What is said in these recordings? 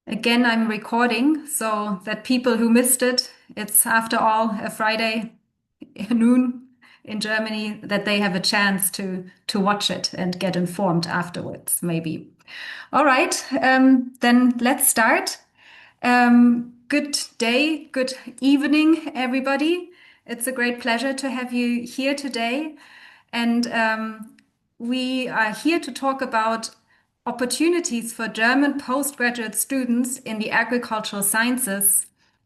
Again, I'm recording so that people who missed it, it's after all a Friday noon in Germany, that they have a chance to watch it and get informed afterwards, maybe. All right, then let's start. Good day, good evening, everybody. It's a great pleasure to have you here today. And we are here to talk about opportunities for German postgraduate students in the agricultural sciences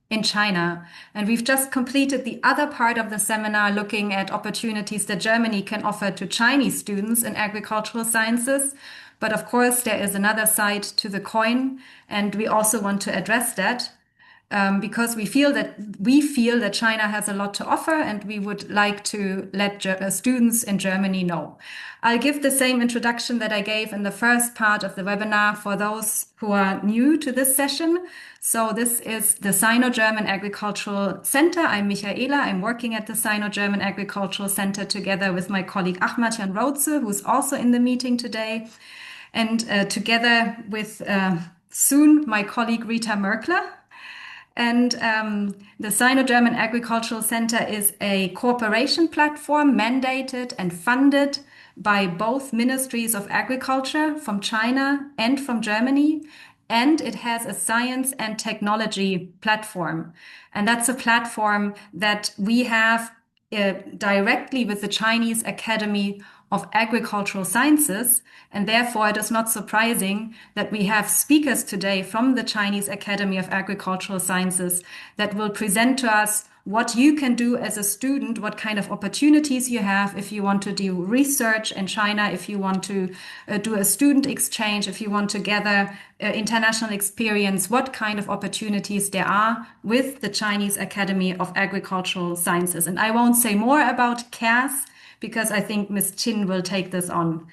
in China. And we've just completed the other part of the seminar looking at opportunities that Germany can offer to Chinese students in agricultural sciences. But of course, there is another side to the coin, and we also want to address that because we feel that China has a lot to offer, and we would like to let students in Germany know. I'll give the same introduction that I gave in the first part of the webinar for those who are new to this session. So this is the Sino-German Agricultural Center. I'm Michaela. I'm working at the Sino-German Agricultural Center together with my colleague Ahmad-Jan Rotze, who's also in the meeting today, and together with soon my colleague Rita Merkler. And the Sino-German Agricultural Center is a cooperation platform mandated and funded by both ministries of agriculture from China and from Germany. And it has a science and technology platform. And that's a platform that we have directly with the Chinese Academy of Agricultural Sciences. And therefore, it is not surprising that we have speakers today from the Chinese Academy of Agricultural Sciences that will present to us what you can do as a student, what kind of opportunities you have if you want to do research in China, if you want to do a student exchange, if you want to gather international experience, what kind of opportunities there are with the Chinese Academy of Agricultural Sciences. And I won't say more about CAS because I think Ms. Chin will take this on.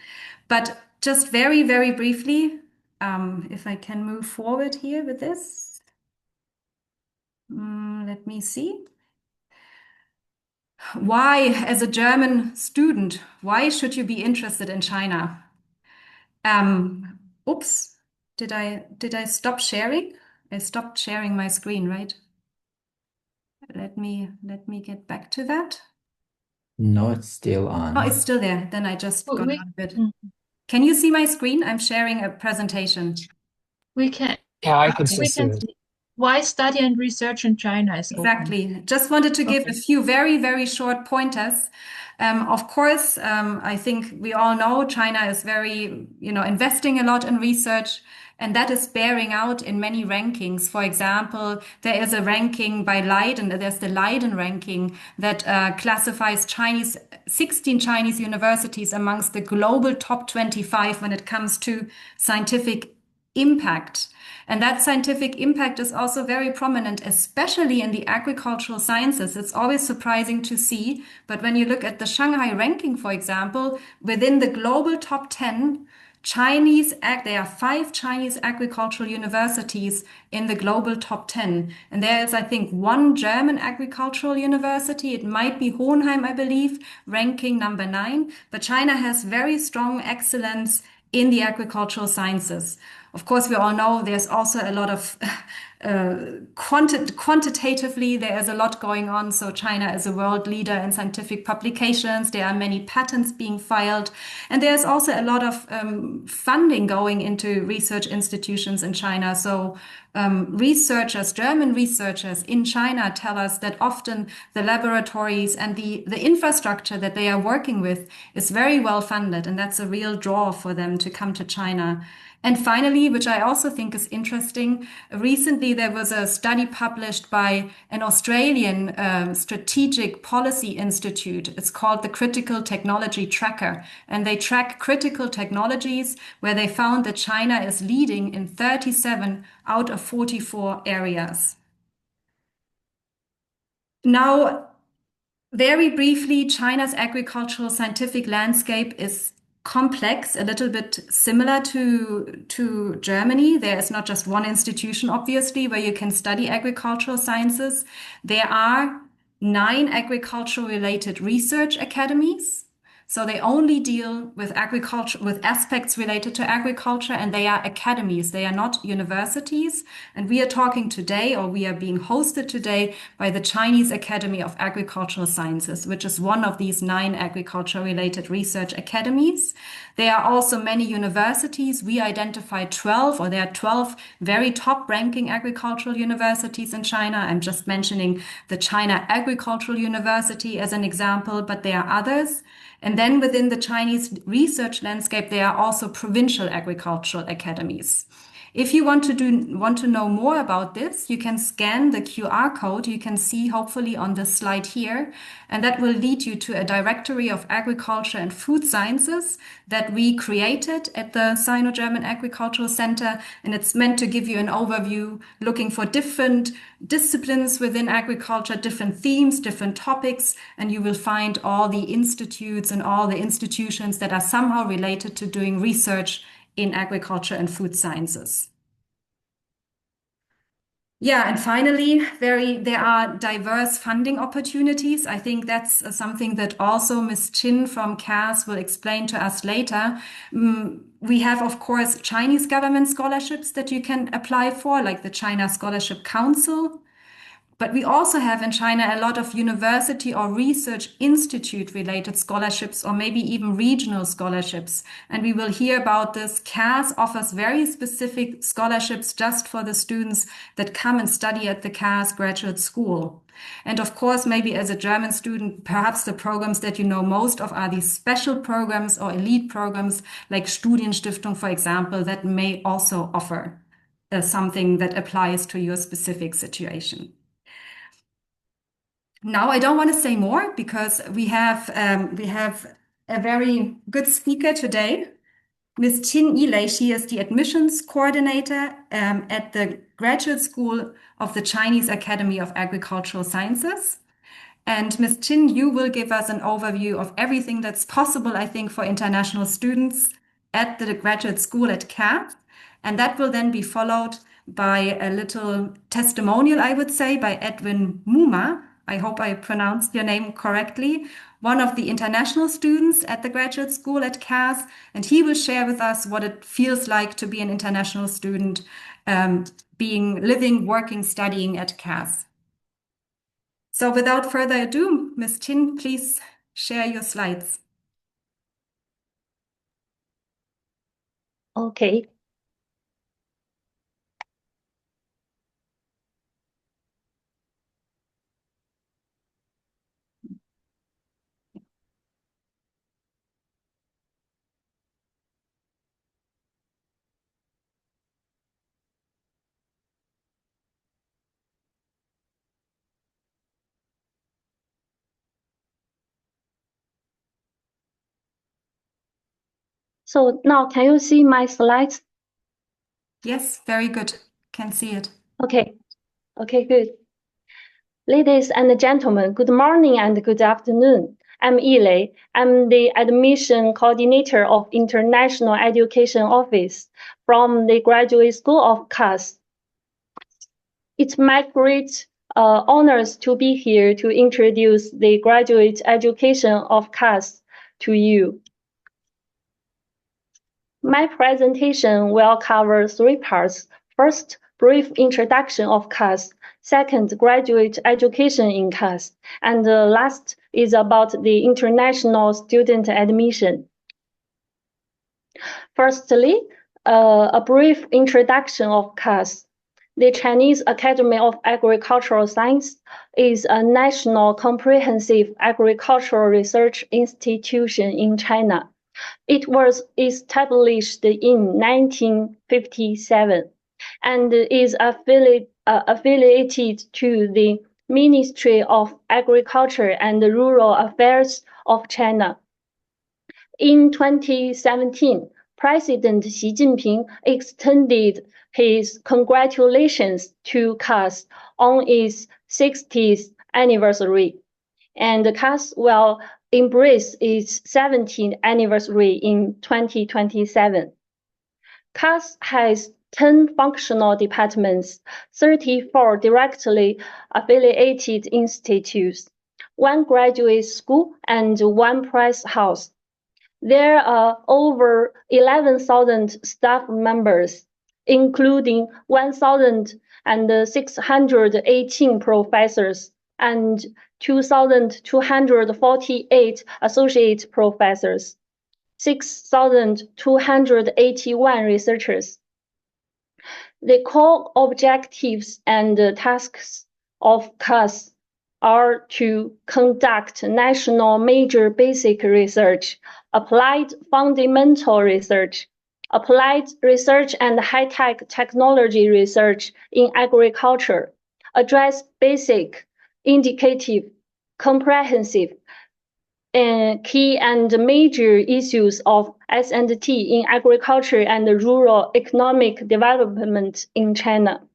But just very, very briefly, if I can move forward here with this. Let me see. Why, as a German student, why should you be interested in China? Oops, did I stop sharing? I stopped sharing my screen, right? Let me get back to that. No, it's still Oh, on. it's still there. Then I just got We out of it. mm, Can you see my screen? I'm sharing a presentation. we can Yeah, I can still we see can it. see why study and research in China is open. Exactly. Just wanted to give a Okay. few very, very short pointers. Of course, I think we all know China is very, investing a lot in research, and that is bearing out in many rankings. For example, there is a ranking by Leiden. There's the Leiden ranking that classifies 16 Chinese universities amongst the global top 25 when it comes to scientific impact. And that scientific impact is also very prominent, especially in the agricultural sciences. It's always surprising to see. But when you look at the Shanghai ranking, for example, within the global top 10, there are 5 Chinese agricultural universities in the global top 10. And there is, I think, one German agricultural university. It might be Hohenheim, I believe, ranking number 9. But China has very strong excellence in the agricultural sciences. Of course, we all know there's also a lot of quantitatively, there is a lot going on. So China is a world leader in scientific publications. There are many patents being filed. And there's also a lot of funding going into research institutions in China. So German researchers in China tell us that often the laboratories and the infrastructure that they are working with is very well funded. And that's a real draw for them to come to China. And finally, which I also think is interesting, recently there was a study published by an Australian strategic policy institute. It's called the Critical Technology Tracker, and they track critical technologies where they found that China is leading in 37 out of 44 areas. Now, very briefly, China's agricultural scientific landscape is complex, a little bit similar to Germany. There is not just one institution, obviously, where you can study agricultural sciences. There are 9 agricultural related research academies. So they only deal with agriculture, with aspects related to agriculture, and they are academies. They are not universities. And we are talking today, or we are being hosted today by the Chinese Academy of Agricultural Sciences, which is one of these 9 agriculture-related research academies. There are also many universities. We identified 12, or there are 12 very top-ranking agricultural universities in China. I'm just mentioning the China Agricultural University as an example, but there are others. And then within the Chinese research landscape, there are also provincial agricultural academies. If you want to know more about this, you can scan the QR code you can see hopefully on this slide here, and that will lead you to a directory of agriculture and food sciences that we created at the Sino-German Agricultural Center, and it's meant to give you an overview looking for different disciplines within agriculture, different themes, different topics, and you will find all the institutes and all the institutions that are somehow related to doing research in agriculture and food sciences. Yeah, and finally, there are diverse funding opportunities. I think that's something that also Ms. Chin from CAS will explain to us later. We have, of course, Chinese government scholarships that you can apply for, like the China Scholarship Council. But we also have in China a lot of university or research institute related scholarships, or maybe even regional scholarships. And we will hear about this. CAS offers very specific scholarships just for the students that come and study at the CAS graduate school. And of course, maybe as a German student, perhaps the programs that you know most of are these special programs or elite programs like Studienstiftung, for example, that may also offer something that applies to your specific situation. Now, I don't want to say more because we have a very good speaker today, Ms. Qin Yilei. She is the admissions coordinator at the Graduate School of the Chinese Academy of Agricultural Sciences. And Ms. Qin, you will give us an overview of everything that's possible, I think, for international students at the graduate school at CAS. And that will then be followed by a little testimonial, I would say, by Edwin Muma. I hope I pronounced your name correctly, one of the international students at the graduate school at CAS, and he will share with us what it feels like to be an international student, living, working, studying at CAS. So without further ado, Ms. Chin, please share your slides. Okay. So now can you see my slides? Yes, very good. Can see it. Okay. Okay, good. Ladies and gentlemen, good morning and good afternoon. I'm Yilei. I'm the admission coordinator of International Education Office from the Graduate School of CAS. It's my great honors to be here to introduce the graduate education of CAS to you. My presentation will cover 3 parts. First, brief introduction of CAS. Second, graduate education in CAS. And last is about the international student admission. Firstly, a brief introduction of CAS. The Chinese Academy of Agricultural Science is a national comprehensive agricultural research institution in China. It was established in 1957 and is affiliated to the Ministry of Agriculture and Rural Affairs of China. In 2017, President Xi Jinping extended his congratulations to CAS on its 60th anniversary, and CAS will embrace its 17th anniversary in 2027. CAS has 10 functional departments, 34 directly affiliated institutes, 1 graduate school, and 1 press house. There are over 11,000 staff members, including 1,618 professors and 2,248 associate professors, 6,281 researchers. The core objectives and tasks of CAS are to conduct national major basic research, applied fundamental research, applied research and high-tech technology research in agriculture, address basic, indicative, comprehensive, key and major issues of S&T in agriculture and rural economic development in China.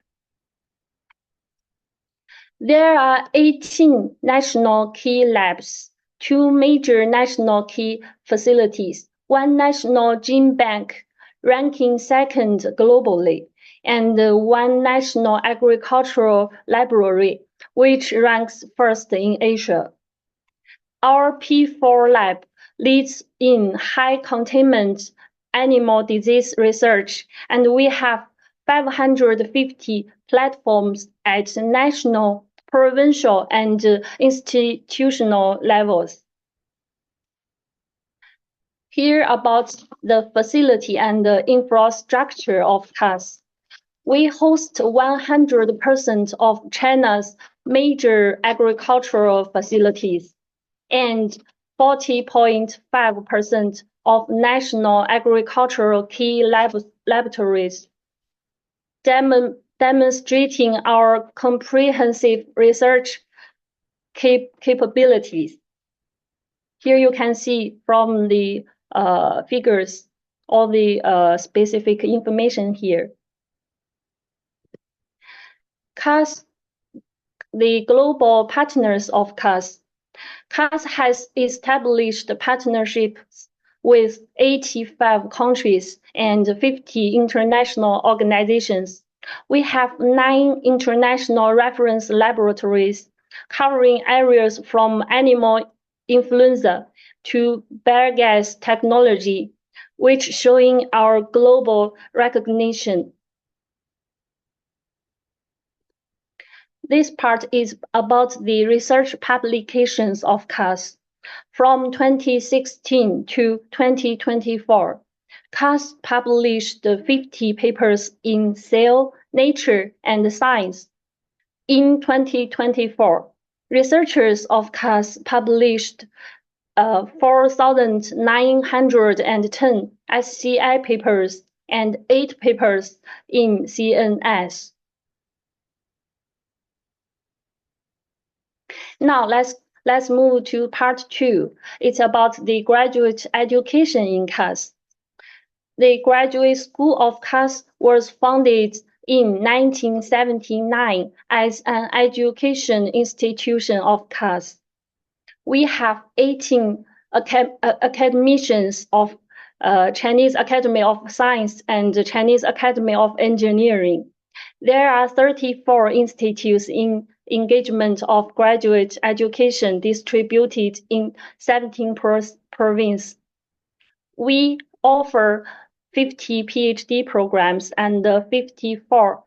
There are 18 national key labs, 2 major national key facilities, 1 national gene bank ranking second globally, and 1 national agricultural library, which ranks first in Asia. Our P4 lab leads in high containment animal disease research, and we have 550 platforms at national, provincial, and institutional levels. Here about the facility and the infrastructure of CAS. We host 100% of China's major agricultural facilities and 40.5% of national agricultural key laboratories, demonstrating our comprehensive research capabilities. Here you can see from the figures all the specific information here. CAS, the global partners of CAS. CAS has established partnerships with 85 countries and 50 international organizations. We have 9 international reference laboratories covering areas from animal influenza to biogas technology, which showing our global recognition. This part is about the research publications of CAS. From 2016 to 2024, CAS published 50 papers in Cell, Nature, and Science. In 2024, researchers of CAS published 4,910 SCI papers and 8 papers in CNS. Now let's move to part 2. It's about the graduate education in CAS. The Graduate School of CAS was founded in 1979 as an education institution of CAS. We have 18 academicians of Chinese Academy of Science and Chinese Academy of Engineering. There are 34 institutes in engagement of graduate education distributed in 17 provinces. We offer 50 PhD programs and 54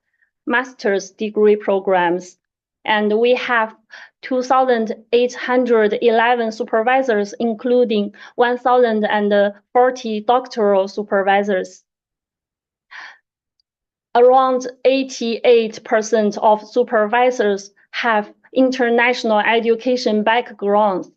master's degree programs, and we have 2,811 supervisors, including 1,040 doctoral supervisors. Around 88% of supervisors have international education backgrounds.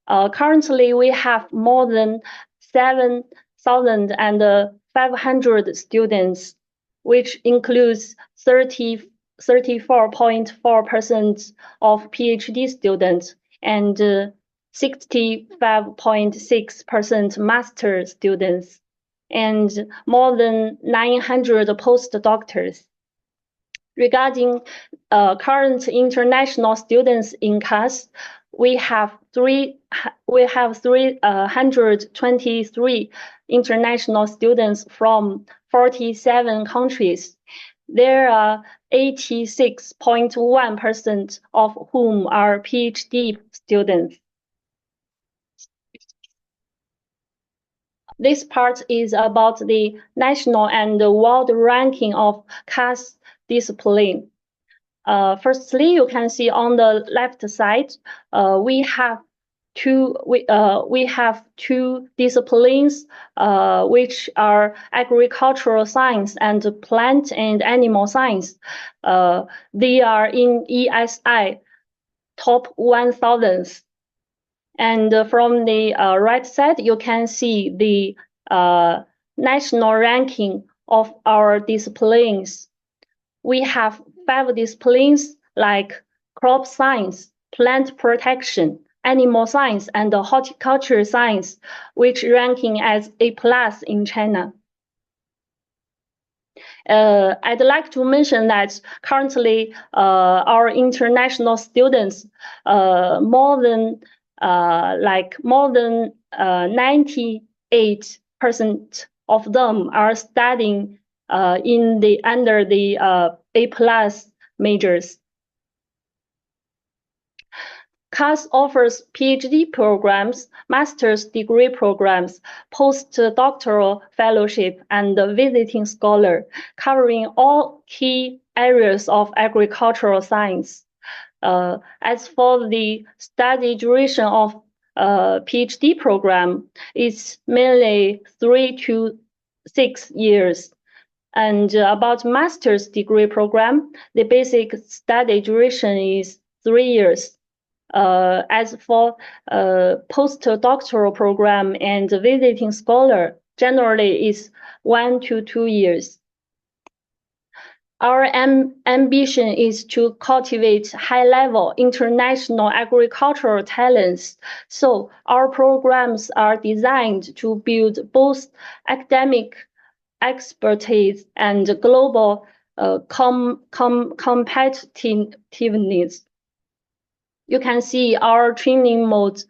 Currently, we have more than 7,500 students, which includes 34.4% of PhD students and 65.6% master students, and more than 900 postdoctors. Regarding current international students in CAS, we have 323 international students from 47 countries. There are 86.1% of whom are PhD students. This part is about the national and world ranking of CAS discipline. Firstly, you can see on the left side, we have two disciplines which are agricultural science and plant and animal science. They are in ESI top 1000. And from the right side, you can see the national ranking of our disciplines. We have 5 disciplines like crop science, plant protection, animal science, and horticulture science, which ranking as A+ in China. I'd like to mention that currently our international students, more than 98% of them are studying under the A+ majors. CAS offers PhD programs, master's degree programs, postdoctoral fellowship, and visiting scholar, covering all key areas of agricultural science. As for the study duration of PhD program, it's mainly 3 to 6 years. And about master's degree program, the basic study duration is 3 years. As for postdoctoral program and visiting scholar, generally is 1 to 2 years. Our ambition is to cultivate high-level international agricultural talents. So our programs are designed to build both academic expertise and global competitiveness. You can see our training mode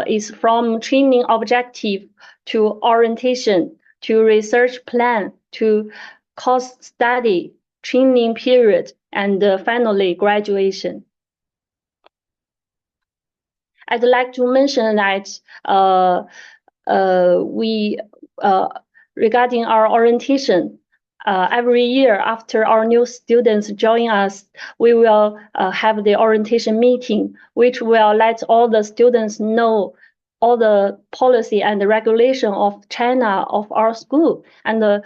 is from training objective to orientation, to research plan, to course study, training period, and finally graduation. I'd like to mention that regarding our orientation, every year after our new students join us, we will have the orientation meeting, which will let all the students know all the policy and the regulation of China of our school. And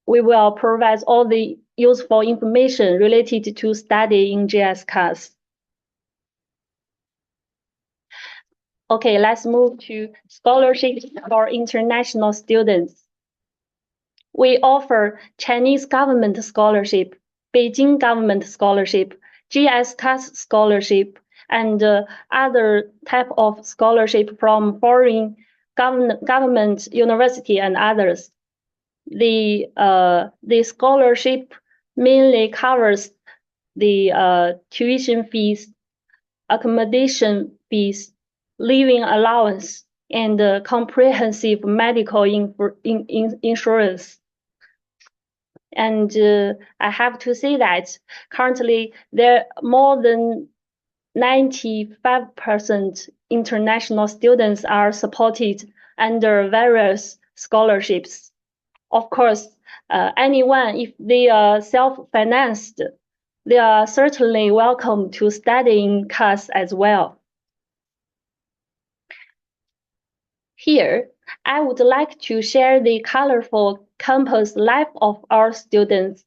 we will provide all the useful information related to study in GS-CAS. Okay, let's move to scholarships for international students. We offer Chinese government scholarship, Beijing government scholarship, GS-CAS scholarship, and other type of scholarship from foreign government university and others. The scholarship mainly covers the tuition fees, accommodation fees, living allowance, and comprehensive medical insurance. And I have to say that currently there are more than 95% international students are supported under various scholarships. Of course, anyone, if they are self-financed, they are certainly welcome to study in CAS as well. Here, I would like to share the colorful campus life of our students.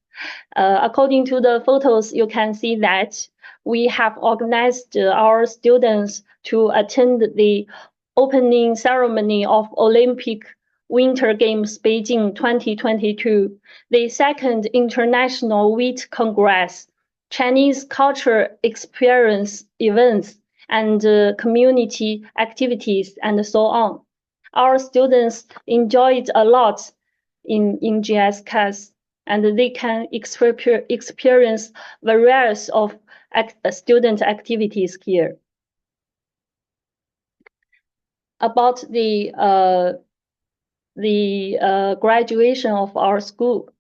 According to the photos, you can see that we have organized our students to attend the opening ceremony of Olympic Winter Games Beijing 2022, the second International Wheat Congress, Chinese culture experience events, and community activities, and so on. Our students enjoyed a lot in GS-CAS, and they can experience various of student activities here. About the graduation of our school,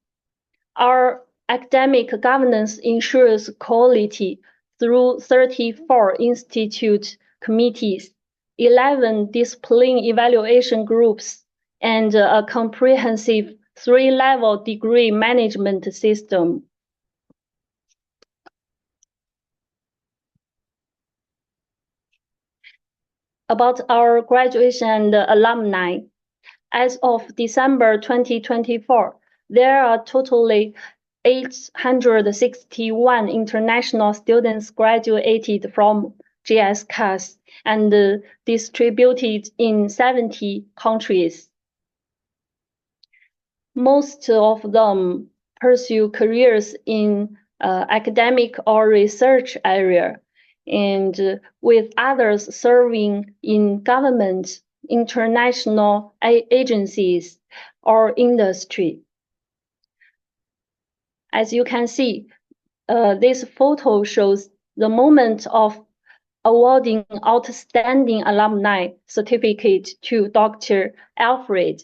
our academic governance ensures quality through 34 institute committees, 11 discipline evaluation groups, and a comprehensive 3-level degree management system. About our graduation and alumni, as of December 2024, there are totally 861 international students graduated from GS-CAS and distributed in 70 countries. Most of them pursue careers in academic or research area, and with others serving in government, international agencies, or industry. As you can see, this photo shows the moment of awarding outstanding alumni certificate to Dr. Alfred.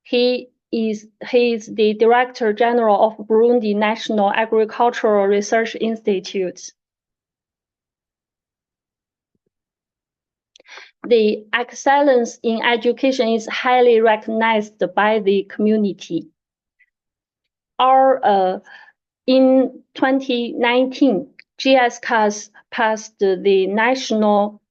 He is the Director General of Burundi National Agricultural Research Institute. The excellence in education is highly recognized by the community. In 2019, GS-CAS passed the national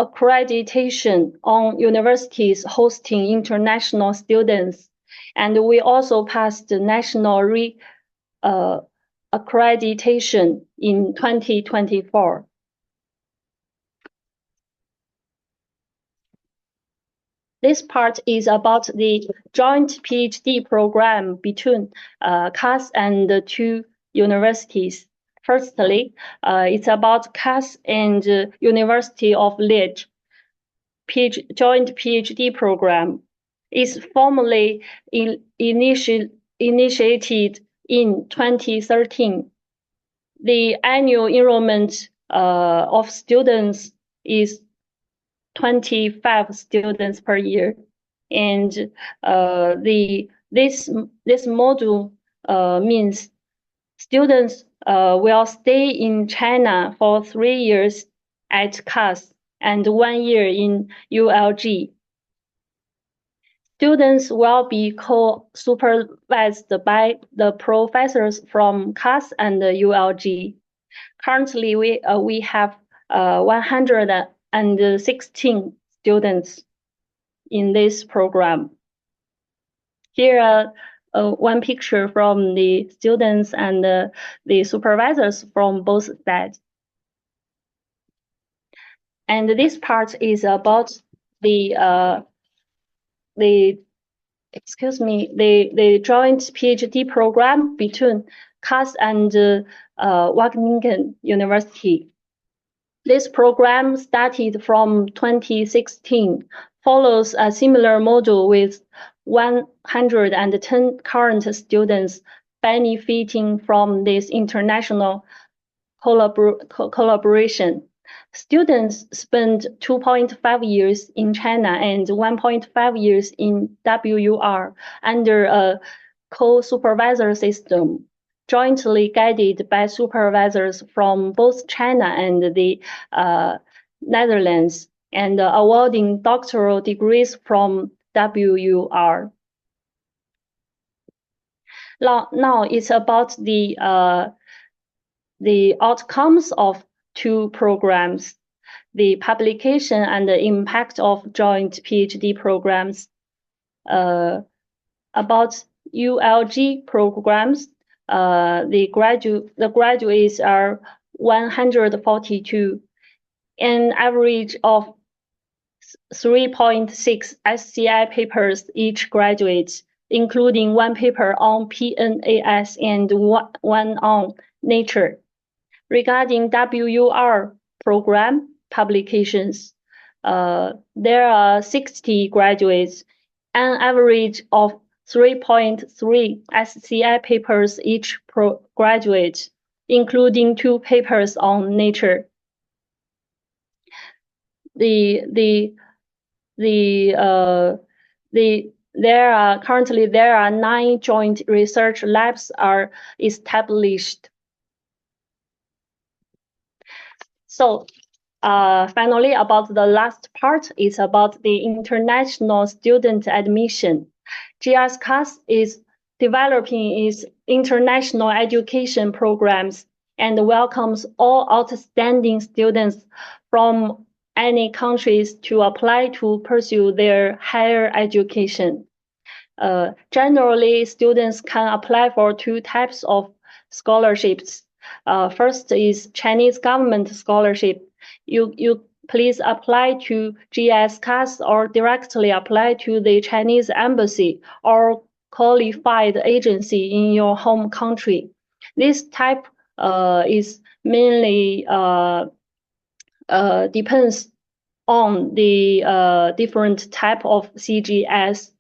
accreditation on universities hosting international students, and we also passed the national accreditation in 2024. This part is about the joint PhD program between CAS and the two universities. Firstly, it's about CAS and University of Liège joint PhD program. It's formally initiated in 2013. The annual enrollment of students is 25 students per year, and this module means students will stay in China for 3 years at CAS and 1 year in ULG. Students will be co-supervised by the professors from CAS and ULG. Currently, we have 116 students in this program. Here one picture from the students and the supervisors from both sides. And this part is about the joint PhD program between CAS and Wageningen University. This program started from 2016, follows a similar model with 110 current students benefiting from this international collaboration. Students spend 2.5 years in China and 1.5 years in WUR under a co-supervisor system, jointly guided by supervisors from both China and the Netherlands, and awarding doctoral degrees from WUR. Now it's about the outcomes of two programs, the publication and the impact of joint PhD programs. About ULG programs, the graduates are 142, an average of 3.6 SCI papers each graduate, including 1 paper on PNAS and 1 on Nature. Regarding WUR program publications, there are 60 graduates, an average of 3.3 SCI papers each graduate, including 2 papers on Nature. Currently there are 9 joint research labs are established. So finally, about the last part, it's about the international student admission. GSCAS is developing its international education programs and welcomes all outstanding students from any countries to apply to pursue their higher education. Generally, students can apply for two types of scholarships. First is Chinese government scholarship. You please apply to GSCAS or directly apply to the Chinese embassy or qualified agency in your home country. This type is mainly depends on the different type of CGS.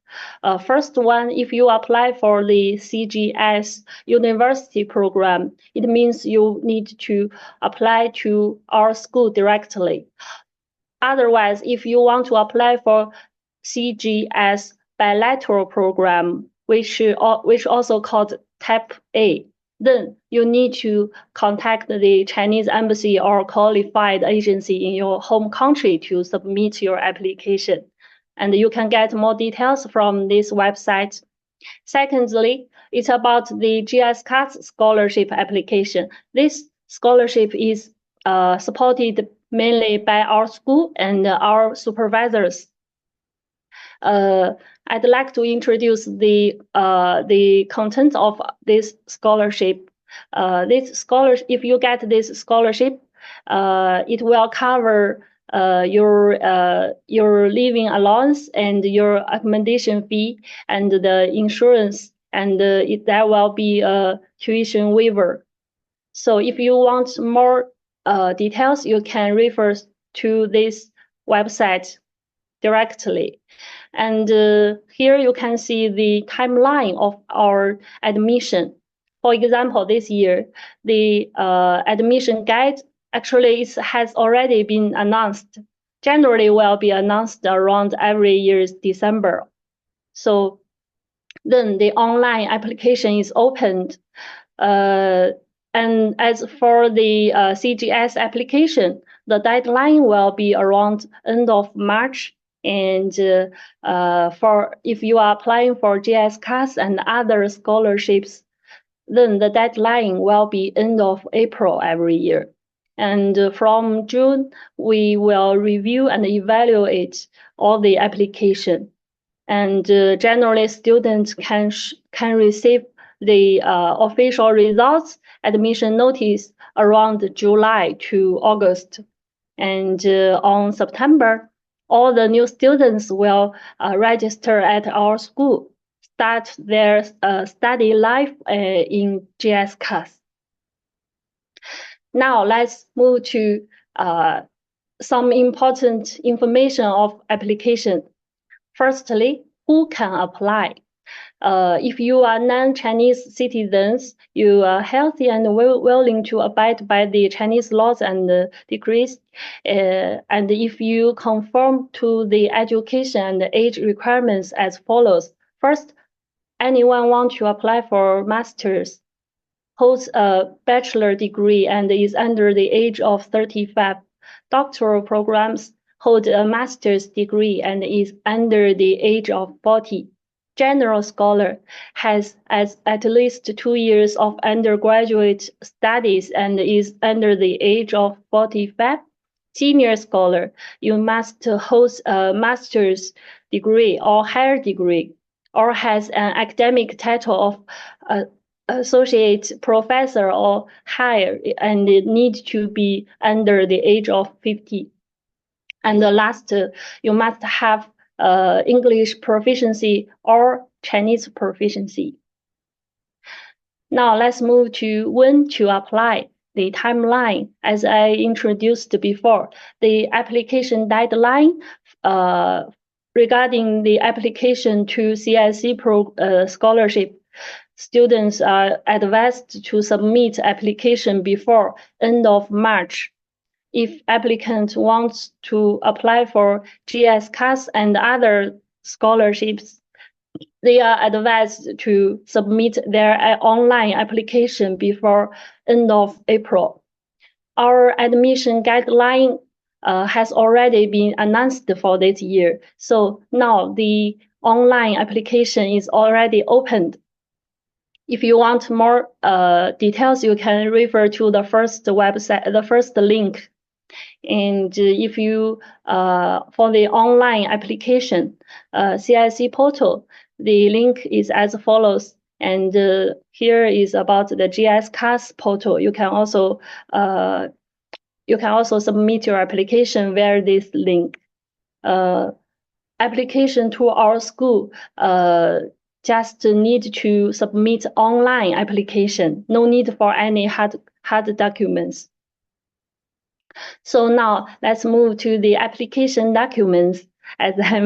First one, if you apply for the CGS university program, it means you need to apply to our school directly. Otherwise, if you want to apply for CGS bilateral program, which also called Type A, then you need to contact the Chinese embassy or qualified agency in your home country to submit your application. And you can get more details from this website. Secondly, it's about the GSCAS scholarship application. This scholarship is supported mainly by our school and our supervisors. I'd like to introduce the content of this scholarship. If you get this scholarship, it will cover your living allowance and your accommodation fee and the insurance, and there will be a tuition waiver. So if you want more details, you can refer to this website directly. And here you can see the timeline of our admission. For example, this year, the admission guide actually has already been announced. Generally will be announced around every year's December. So then the online application is opened. And as for the CGS application, the deadline will be around end of March. And for if you are applying for GSCAS and other scholarships, then the deadline will be end of April every year. And from June, we will review and evaluate all the application. And generally, students can receive the official results admission notice around July to August. And on September, all the new students will register at our school, start their study life in GSCAS. Now let's move to some important information of application. Firstly, who can apply? If you are non-Chinese citizens, you are healthy and willing to abide by the Chinese laws and decrees, and if you conform to the education and age requirements as follows. First, anyone want to apply for master's, holds a bachelor degree and is under the age of 35. Doctoral programs hold a master's degree and is under the age of 40. General scholar has at least 2 years of undergraduate studies and is under the age of 45. Senior scholar, you must hold a master's degree or higher degree, or has an academic title of associate professor or higher, and need to be under the age of 50. And the last, you must have English proficiency or Chinese proficiency. Now let's move to when to apply. The timeline, as I introduced before, the application deadline regarding the application to CSC scholarship, students are advised to submit application before end of March. If applicant wants to apply for GSCAS and other scholarships, they are advised to submit their online application before end of April. Our admission guideline has already been announced for this year. So now the online application is already opened. If you want more details, you can refer to the first website, the first link. And if you, for the online application, CIC portal, the link is as follows. And here is about the GS-CAS portal. You can also submit your application via this link. Application to our school just need to submit online application. No need for any hard documents. So now let's move to the application documents. As I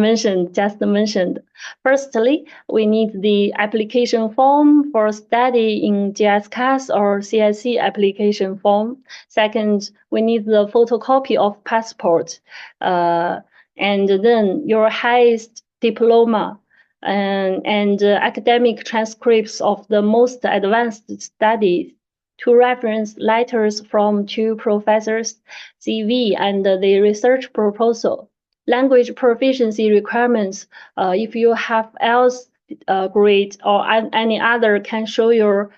just mentioned. Firstly, we need the application form for study in GS-CAS or CIC application form. Second, we need the photocopy of passport, and then your highest diploma and academic transcripts of the most advanced studies, 2 reference letters from 2 professors, CV, and the research proposal. Language proficiency requirements, if you have IELTS grade or any other can show your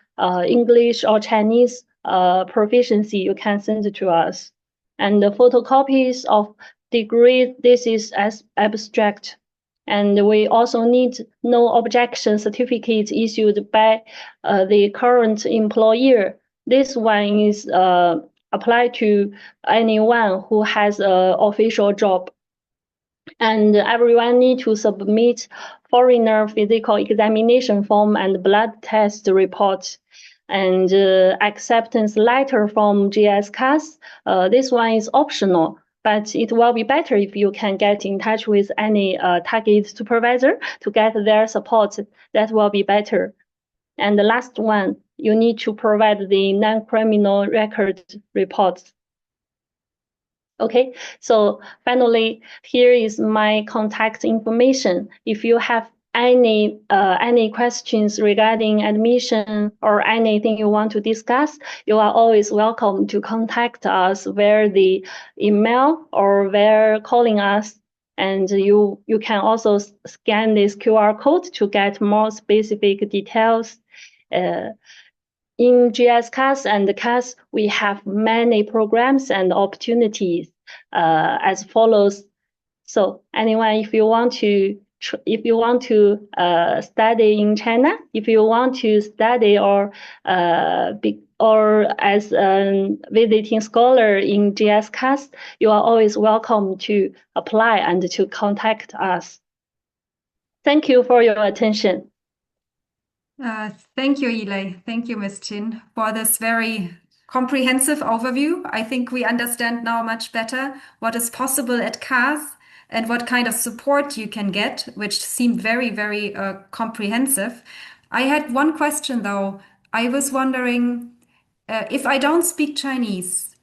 English or Chinese proficiency, you can send it to us. And the photocopies of degree, this is as abstract. And we also need no objection certificate issued by the current employer. This one is applied to anyone who has an official job. And everyone need to submit foreigner physical examination form and blood test report and acceptance letter from GS-CAS. This one is optional, but it will be better if you can get in touch with any target supervisor to get their support. That will be better. And the last one, you need to provide the non-criminal record reports. Okay, so finally, here is my contact information. If you have any questions regarding admission or anything you want to discuss, you are always welcome to contact us via the email or via calling us. And you can also scan this QR code to get more specific details. In GS-CAS and CAS, we have many programs and opportunities as follows. So anyone, if you want to study in China, if you want to study or as a visiting scholar in GS-CAS, you are always welcome to apply and to contact us. Thank you for your attention. Thank you, Yilei. Thank you, Ms. Chin, for this very comprehensive overview. I think we understand now much better what is possible at CAS and what kind of support you can get, which seemed very, very comprehensive. I had one question, though. I was wondering, if I don't speak Chinese,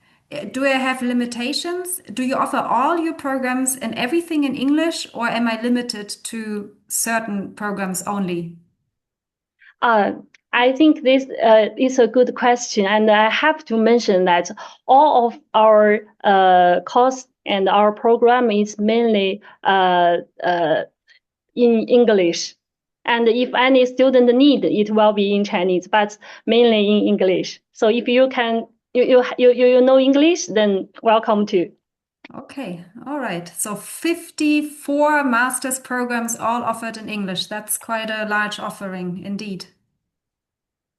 do I have limitations? Do you offer all your programs and everything in English, or am I limited to certain programs only? I think this is a good question, and I have to mention that all of our course and our program is mainly in English. And if any student need, it will be in Chinese, but mainly in English. So if you can, you know English, then welcome to. Okay, all right. So 54 master's programs all offered in English. That's quite a large offering indeed.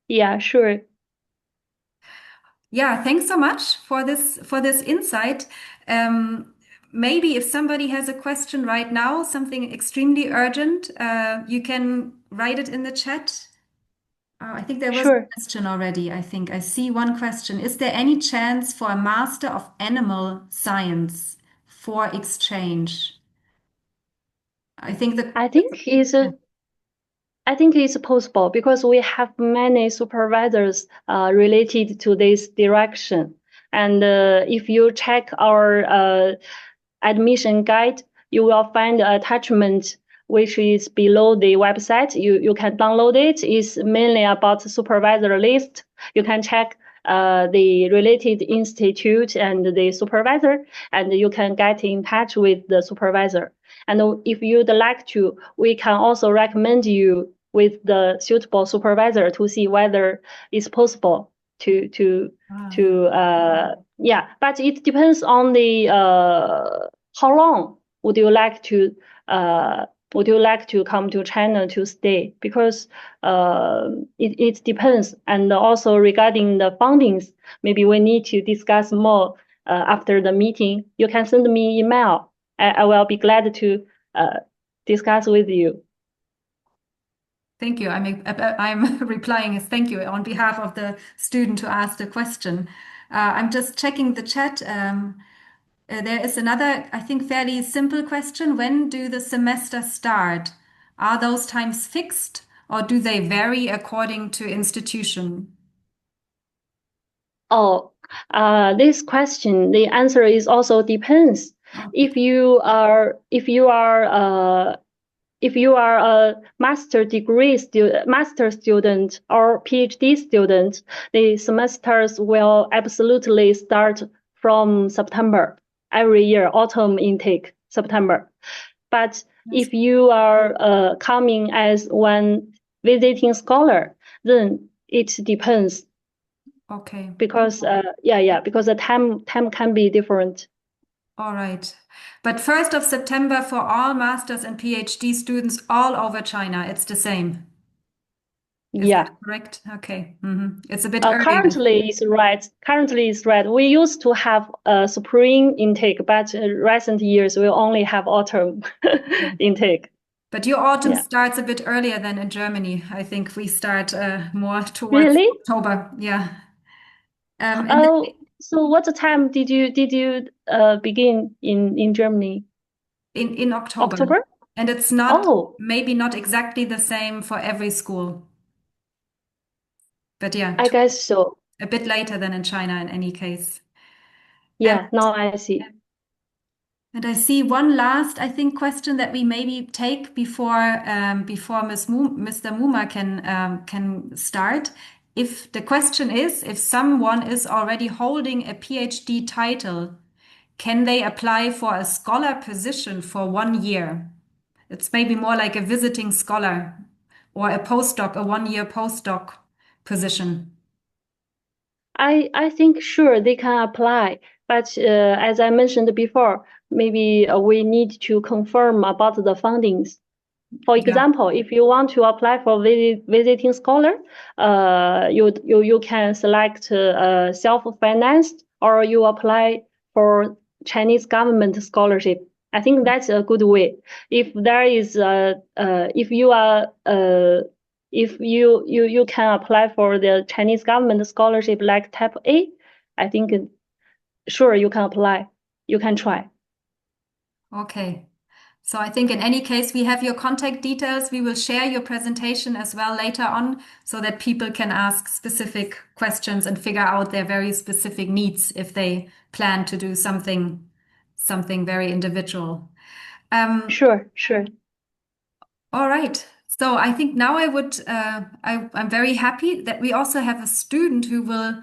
Yeah, sure. Yeah, thanks so much for this insight. Maybe if somebody has a question right now, something extremely urgent, you can write it in the chat. I think there was a question already. I think I see one question. Is there any chance for a Master of Animal Science for exchange? I think it's possible because we have many supervisors related to this direction. And if you check our admission guide, you will find an attachment which is below the website. You can download it. It's mainly about supervisor list. You can check the related institute and the supervisor, and you can get in touch with the supervisor. And if you'd like to, we can also recommend you with the suitable supervisor to see whether it's possible to but it depends on the how long would you like to come to China to stay, because it depends. And also regarding the fundings, maybe we need to discuss more after the meeting. You can send me email. I will be glad to discuss with you. Thank you. I'm replying as thank you on behalf of the student who asked the question. I'm just checking the chat. There is another, I think, fairly simple question. When do the semesters start? Are those times fixed, or do they vary according to institution? Oh, this question, the answer is also depends. Oh. If you are a master student or PhD student, the semesters will absolutely start from September every year, autumn intake, September. But if you are coming as one visiting scholar, then it depends. Okay. Because because the time can be different. All right. But 1st of September for all masters and PhD students all over China, it's the same. Is that correct? Okay. It's a bit early. Currently it's right. We used to have a spring intake, but recent years we only have autumn intake. But your autumn starts a bit earlier than in Germany. I think we start more towards Really? October. Yeah. So what time did you begin in Germany? In October. And it's not maybe not exactly the same for every school. But yeah, I guess so. A bit later than in China in any case. Yeah, now I see. And I see one last, I think, question that we maybe take before Mr. Muma can start. If the question is, if someone is already holding a PhD title, can they apply for a scholar position for 1 year? It's maybe more like a visiting scholar or a postdoc, a 1-year postdoc position. I think sure they can apply, but as I mentioned before, maybe we need to confirm about the fundings. For example, if you want to apply for visiting scholar, you can select self-financed, or you apply for Chinese government scholarship. I think that's a good way. If there is if you can apply for the Chinese government scholarship like type A, I think sure you can apply. You can try. Okay. So I think in any case, we have your contact details. We will share your presentation as well later on so that people can ask specific questions and figure out their very specific needs if they plan to do something very individual. Sure. All right. So I think now I'm very happy that we also have a student who will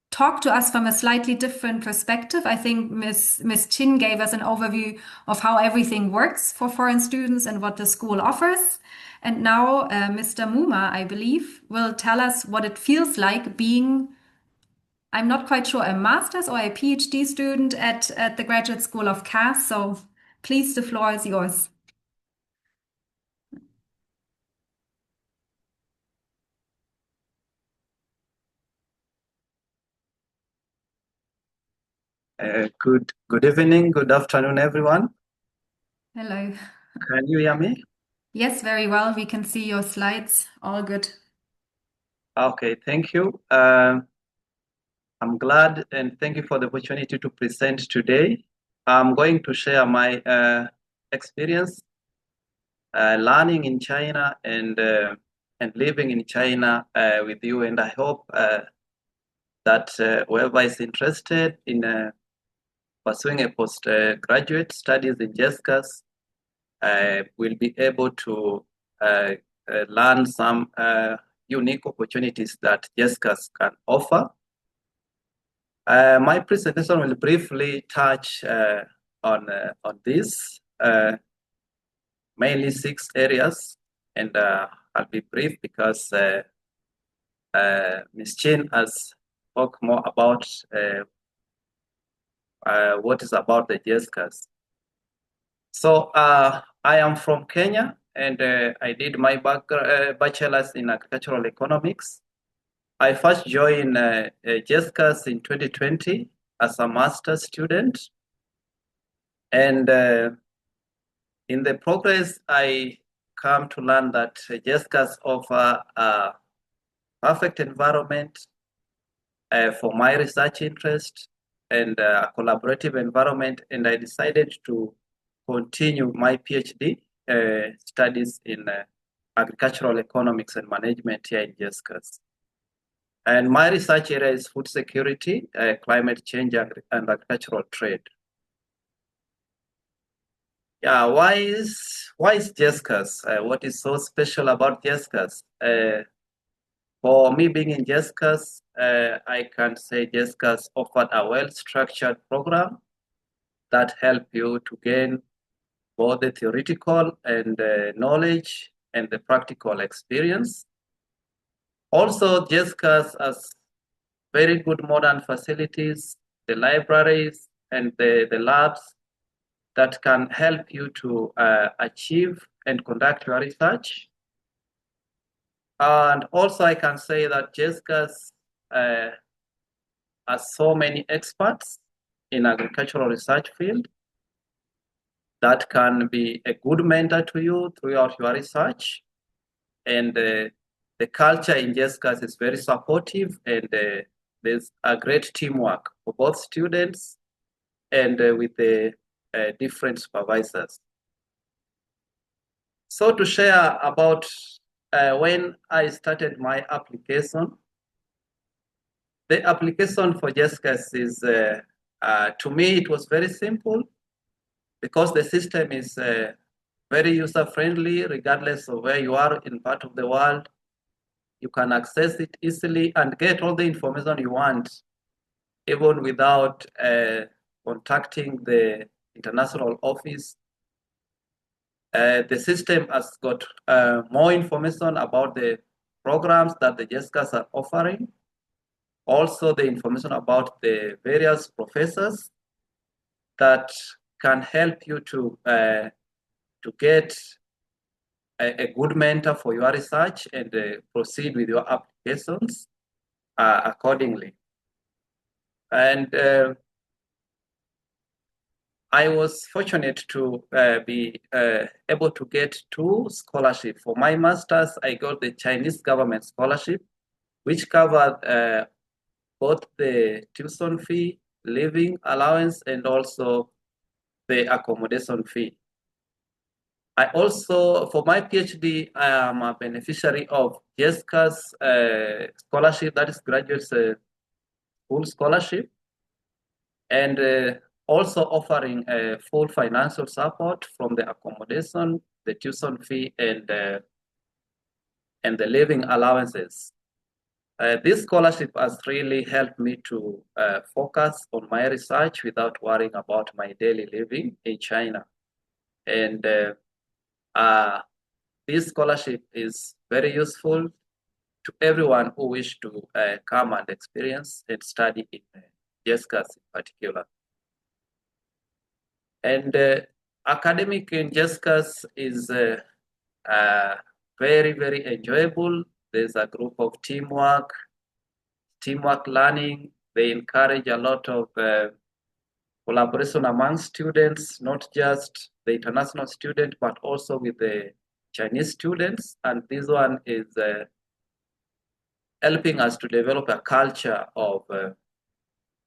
talk to us from a slightly different perspective. I think Miss Chin gave us an overview of how everything works for foreign students and what the school offers. And now Mr. Muma, I believe, will tell us what it feels like being, I'm not quite sure, a master's or a PhD student at the Graduate School of CAS. So please, the floor is yours. Good evening, good afternoon, everyone. Hello. Can you hear me? Yes, very well. We can see your slides. All good. Okay, thank you. I'm glad and thank you for the opportunity to present today. I'm going to share my experience learning in China and living in China with you, and I hope that whoever is interested in pursuing a postgraduate studies in JESCAS will be able to learn some unique opportunities that JESCAS can offer. My presentation will briefly touch on this, mainly 6 areas, and I'll be brief because Ms. Chin has talked more about what is about the JSCAS. So I am from Kenya, and I did my bachelor's in agricultural economics. I first joined JSCAS in 2020 as a master's student. And in the progress, I come to learn that JSCAS offer a perfect environment for my research interest and a collaborative environment. And I decided to continue my PhD studies in agricultural economics and management here in JSCAS. And my research area is food security, climate change, and agricultural trade. Yeah, why is JSCAS? What is so special about JSCAS? For me being in JSCAS, I can say JSCAS offered a well-structured program that help you to gain both the theoretical and knowledge and the practical experience. Also, JSCAS has very good modern facilities, the libraries and the labs that can help you to achieve and conduct your research. And also I can say that JSCAS has so many experts in agricultural research field that can be a good mentor to you throughout your research. And the culture in JSCAS is very supportive, and there's a great teamwork for both students and with the different supervisors. So to share about when I started my application, the application for JSCAS is, to me, it was very simple because the system is very user-friendly, regardless of where you are in part of the world. You can access it easily and get all the information you want, even without contacting the international office. The system has got more information about the programs that the JSCAS are offering. Also, the information about the various professors that can help you to get a good mentor for your research and proceed with your applications accordingly. And I was fortunate to be able to get 2 scholarships. For my master's, I got the Chinese government scholarship, which covered both the tuition fee, living allowance, and also the accommodation fee. I also, for my PhD, I am a beneficiary of JSCAS scholarship, that is graduate school scholarship, and also offering full financial support from the accommodation, the tuition fee, and the living allowances. This scholarship has really helped me to focus on my research without worrying about my daily living in China. And this scholarship is very useful to everyone who wish to come and experience and study in JSCAS in particular. And academic in JSCAS is very, very enjoyable. There's a group of teamwork learning. They encourage a lot of collaboration among students, not just the international student, but also with the Chinese students. And this one is helping us to develop a culture of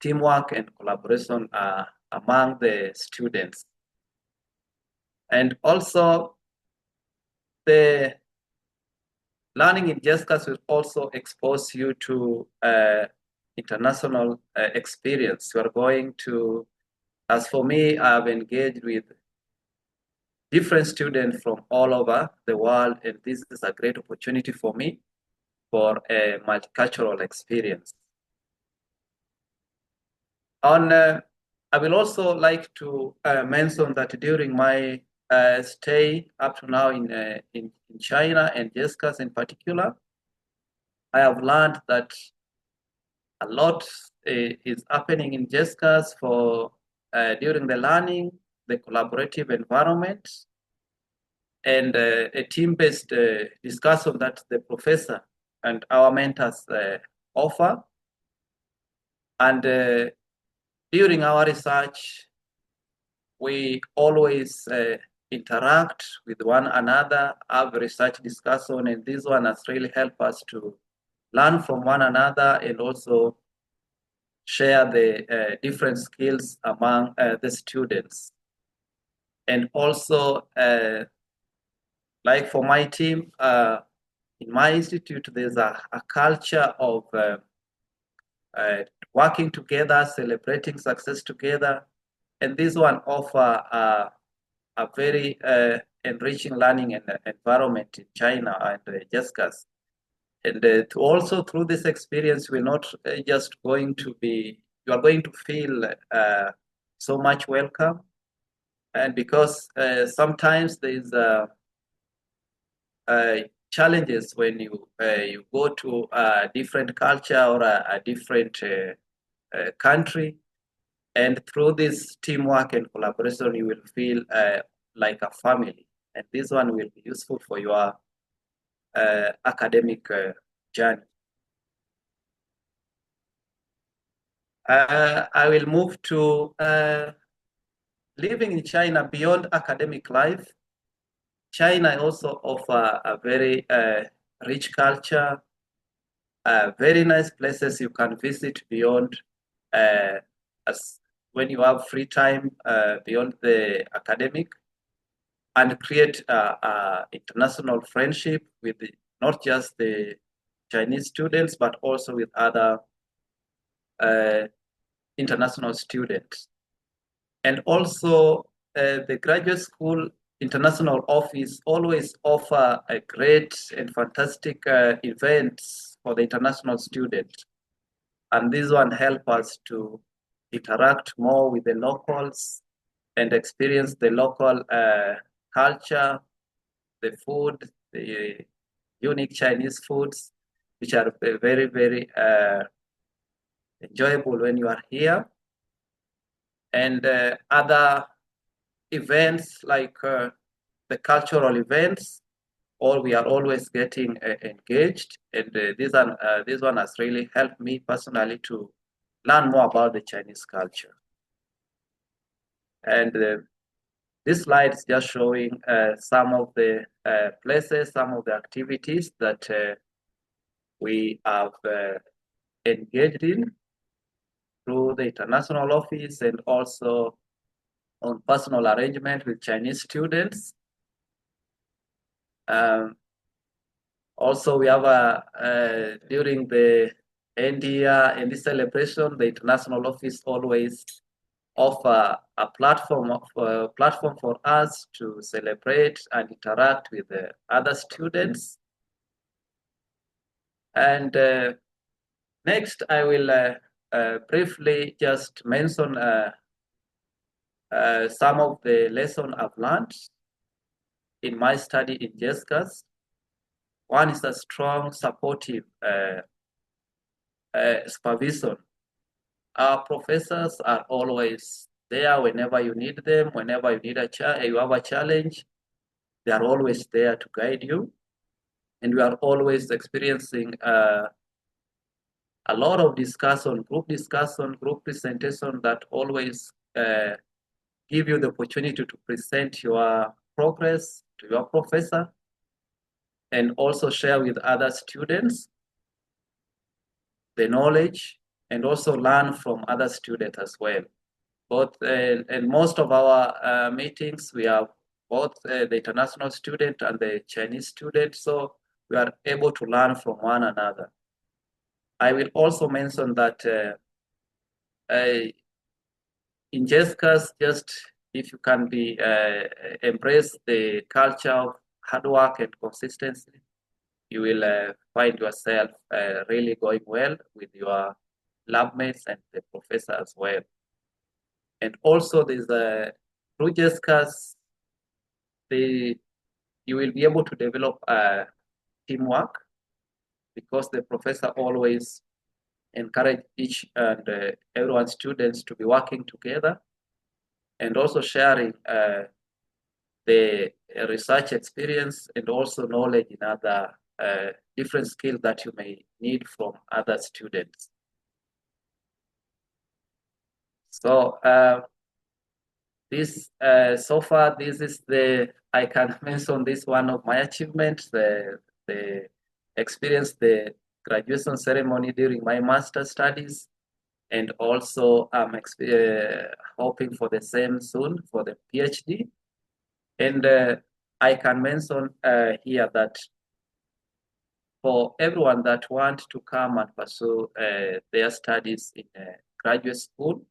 teamwork and collaboration among the students. And also, the learning in JSCAS will also expose you to international experience. You are going to, as for me, I've engaged with different students from all over the world, and this is a great opportunity for me for a multicultural experience. I will also like to mention that during my stay up to now in China and JSCAS in particular, I have learned that a lot is happening in JSCAS for during the learning, the collaborative environment, and a team-based discussion that the professor and our mentors offer. And during our research, we always interact with one another, have research discussion, and this one has really helped us to learn from one another and also share the different skills among the students. And also, like for my team, in my institute, there's a culture of working together, celebrating success together. And this one offer a very enriching learning environment in China and JSCAS. And also through this experience, we're not just going to be, you are going to feel so much welcome. And because sometimes there's challenges when you go to a different culture or a different country, and through this teamwork and collaboration, you will feel like a family. And this one will be useful for your academic journey. I will move to living in China beyond academic life. China also offers a very rich culture, very nice places you can visit beyond as when you have free time beyond the academic, and create international friendship with not just the Chinese students, but also with other international students. And also the graduate school international office always offer a great and fantastic events for the international students. And this one help us to interact more with the locals and experience the local culture, the food, the unique Chinese foods, which are very, very enjoyable when you are here. And other events like the cultural events, or we are always getting engaged. And this one has really helped me personally to learn more about the Chinese culture. And this slide is just showing some of the places, some of the activities that we have engaged in through the international office and also on personal arrangement with Chinese students. Also, we have during the end year in this celebration, the international office always offer a platform for us to celebrate and interact with the other students. And next, I will briefly just mention some of the lessons I've learned in my study in JSCAS. One is a strong, supportive supervision. Our professors are always there whenever you need them, whenever you need you have a challenge, they are always there to guide you. And we are always experiencing a lot of discussion, group presentation that always give you the opportunity to present your progress to your professor and also share with other students the knowledge and also learn from other students as well. Both and most of our meetings, we have both the international student and the Chinese student, so we are able to learn from one another. I will also mention that in JSCAS, just if you can be embrace the culture of hard work and consistency, you will find yourself really going well with your lab mates and the professor as well. And also there's a through JSCAS, you will be able to develop teamwork, because the professor always encourage each and everyone students to be working together, and also sharing the research experience and also knowledge in other different skills that you may need from other students. So this so far, this is I can mention this one of my achievements, the experience, the graduation ceremony during my master's studies, and also I'm hoping for the same soon for the PhD. And I can mention here that for everyone that want to come and pursue their studies in graduate school,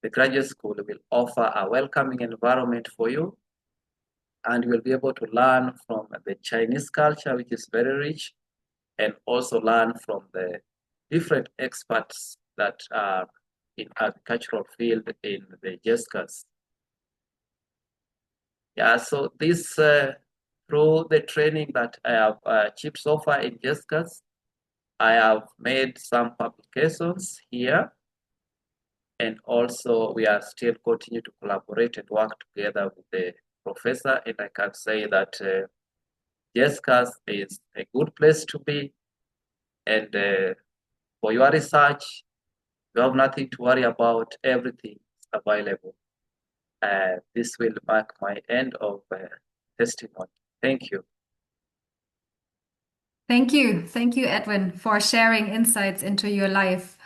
the graduate school will offer a welcoming environment for you, and you will be able to learn from the Chinese culture, which is very rich, and also learn from the different experts that are in agricultural field in the JSCAS. Yeah, so this through the training that I have achieved so far in JSCAS, I have made some publications here, and also we are still continue to collaborate and work together with the professor. And I can say that JSCAS is a good place to be, and for your research, you have nothing to worry about. Everything is available. This will mark my end of testimony. Thank you. Thank you. Thank you, Edwin, for sharing insights into your life.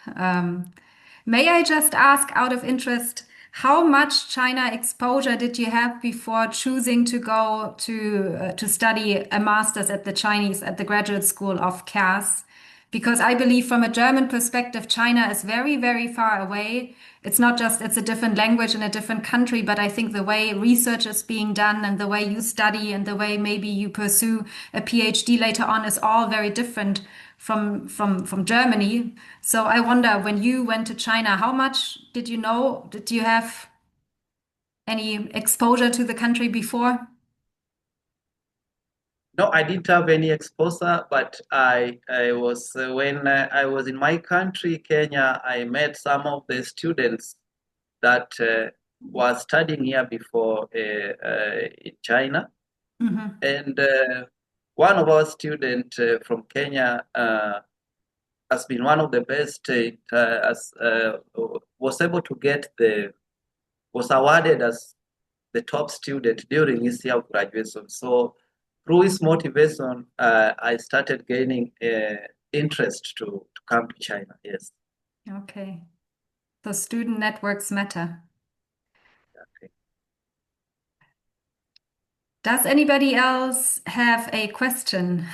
May I just ask, out of interest, how much China exposure did you have before choosing to go to study a master's at the graduate school of CAS? Because I believe from a German perspective, China is very, very far away. It's not just, it's a different language in a different country, but I think the way research is being done and the way you study and the way maybe you pursue a PhD later on is all very different from Germany. So I wonder, when you went to China, how much did you know? Did you have any exposure to the country before? No, I didn't have any exposure, but I was when I was in my country, Kenya, I met some of the students that were studying here before in China. Mm-hmm. And one of our students from Kenya has been one of the best, was able to was awarded as the top student during his year of graduation. So through his motivation, I started gaining interest to come to China. Yes. Okay. So student networks matter. Okay. Does anybody else have a question?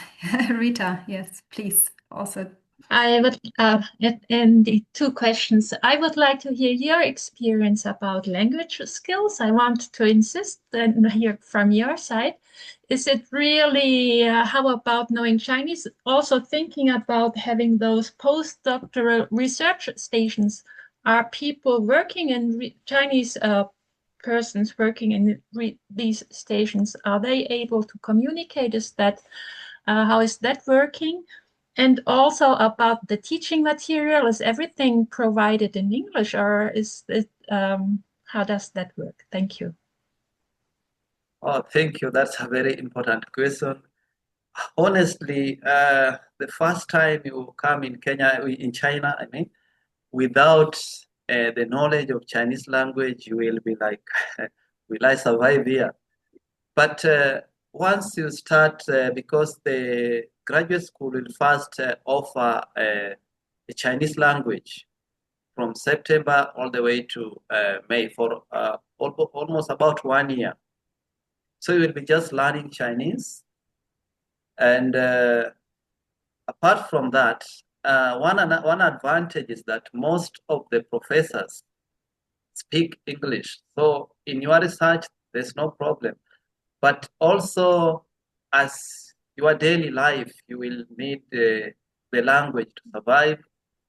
Rita, yes, please. Also, I would, and the two questions. I would like to hear your experience about language skills. I want to insist and hear from your side. Is it really, how about knowing Chinese? Also thinking about having those postdoctoral research stations. Are people working in Chinese persons working in these stations? Are they able to communicate? Is that, how is that working? And also about the teaching material, is everything provided in English, or is it, how does that work? Thank you. Oh, thank you. That's a very important question. Honestly, the first time you come in China, I mean, without the knowledge of Chinese language, you will be like, will I survive here? But once you start, because the graduate school will first offer the Chinese language from September all the way to May for almost about 1 year. So you will be just learning Chinese. And apart from that, one advantage is that most of the professors speak English. So in your research, there's no problem. But also, as your daily life, you will need the language to survive,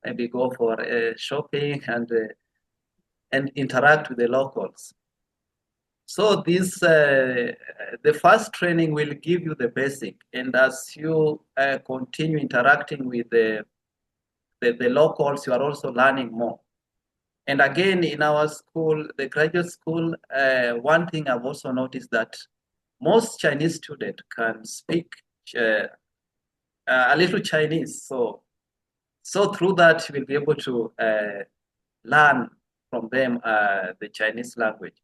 maybe go for shopping and and interact with the locals. So this, the first training will give you the basic, and as you continue interacting with the locals, you are also learning more. And again, in our school, the graduate school, one thing I've also noticed that most Chinese students can speak a little Chinese. So through that, you will be able to learn from them the Chinese language.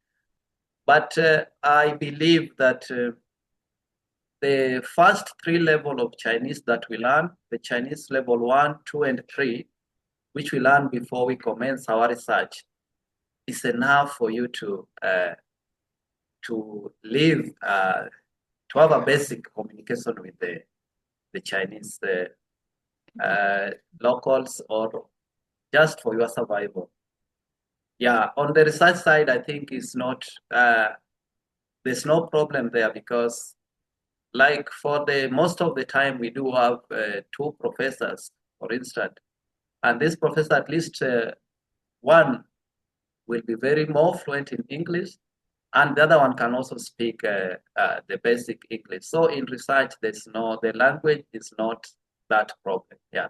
But I believe that the first 3 levels of Chinese that we learn, the Chinese level 1, 2, and 3, which we learn before we commence our research, is enough for you to live, to have a basic communication with the Chinese locals, or just for your survival. Yeah, on the research side, I think it's not, there's no problem there, because like for the most of the time we do have 2 professors, for instance, and this professor, at least one will be very more fluent in English, and the other one can also speak the basic English. So in research, the language is not that problem. Yeah.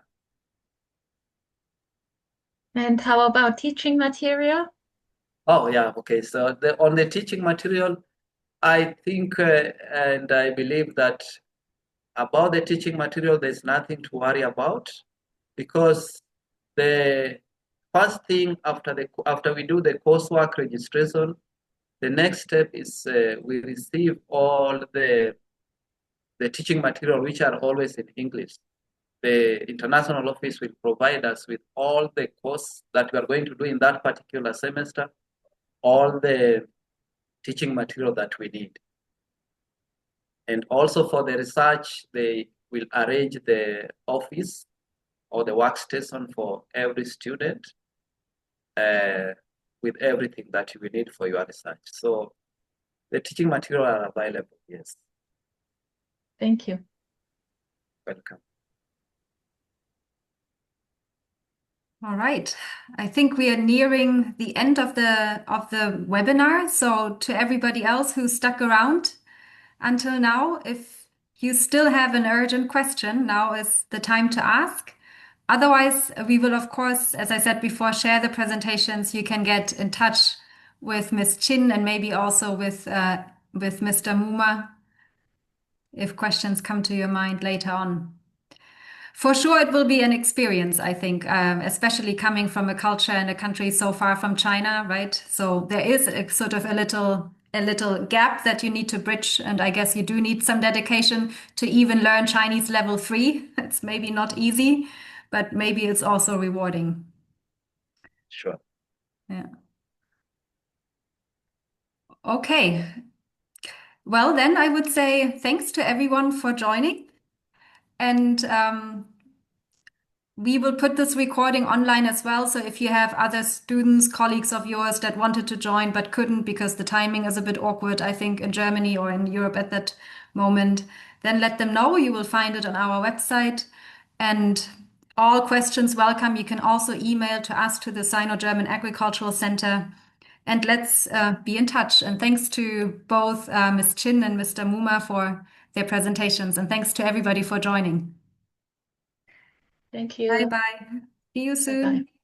And how about teaching material? Oh yeah, okay. So on the teaching material, I think and I believe that about the teaching material, there's nothing to worry about, because the first thing after we do the coursework registration, the next step is we receive all the teaching material, which are always in English. The international office will provide us with all the course that we are going to do in that particular semester, all the teaching material that we need. And also for the research, they will arrange the office or the workstation for every student with everything that you will need for your research. So the teaching material are available, yes. Thank you. Welcome. All right. I think we are nearing the end of the webinar. So to everybody else who stuck around until now, if you still have an urgent question, now is the time to ask. Otherwise, we will, of course, as I said before, share the presentations. You can get in touch with Ms. Chin and maybe also with Mr. Muma if questions come to your mind later on. For sure, it will be an experience, I think, especially coming from a culture and a country so far from China, right? So there is a sort of a little gap that you need to bridge, and I guess you do need some dedication to even learn Chinese level 3. It's maybe not easy, but maybe it's also rewarding. Sure. Yeah. Okay. Well, then I would say thanks to everyone for joining, and we will put this recording online as well. So if you have other students, colleagues of yours that wanted to join but couldn't because the timing is a bit awkward, I think, in Germany or in Europe at that moment, then let them know. You will find it on our website. And all questions welcome. You can also email to us to the Sino-German Agricultural Center. And let's be in touch. And thanks to both Ms. Chin and Mr. Muma for their presentations. And thanks to everybody for joining. Thank you. Bye-bye. See you soon. Bye-bye.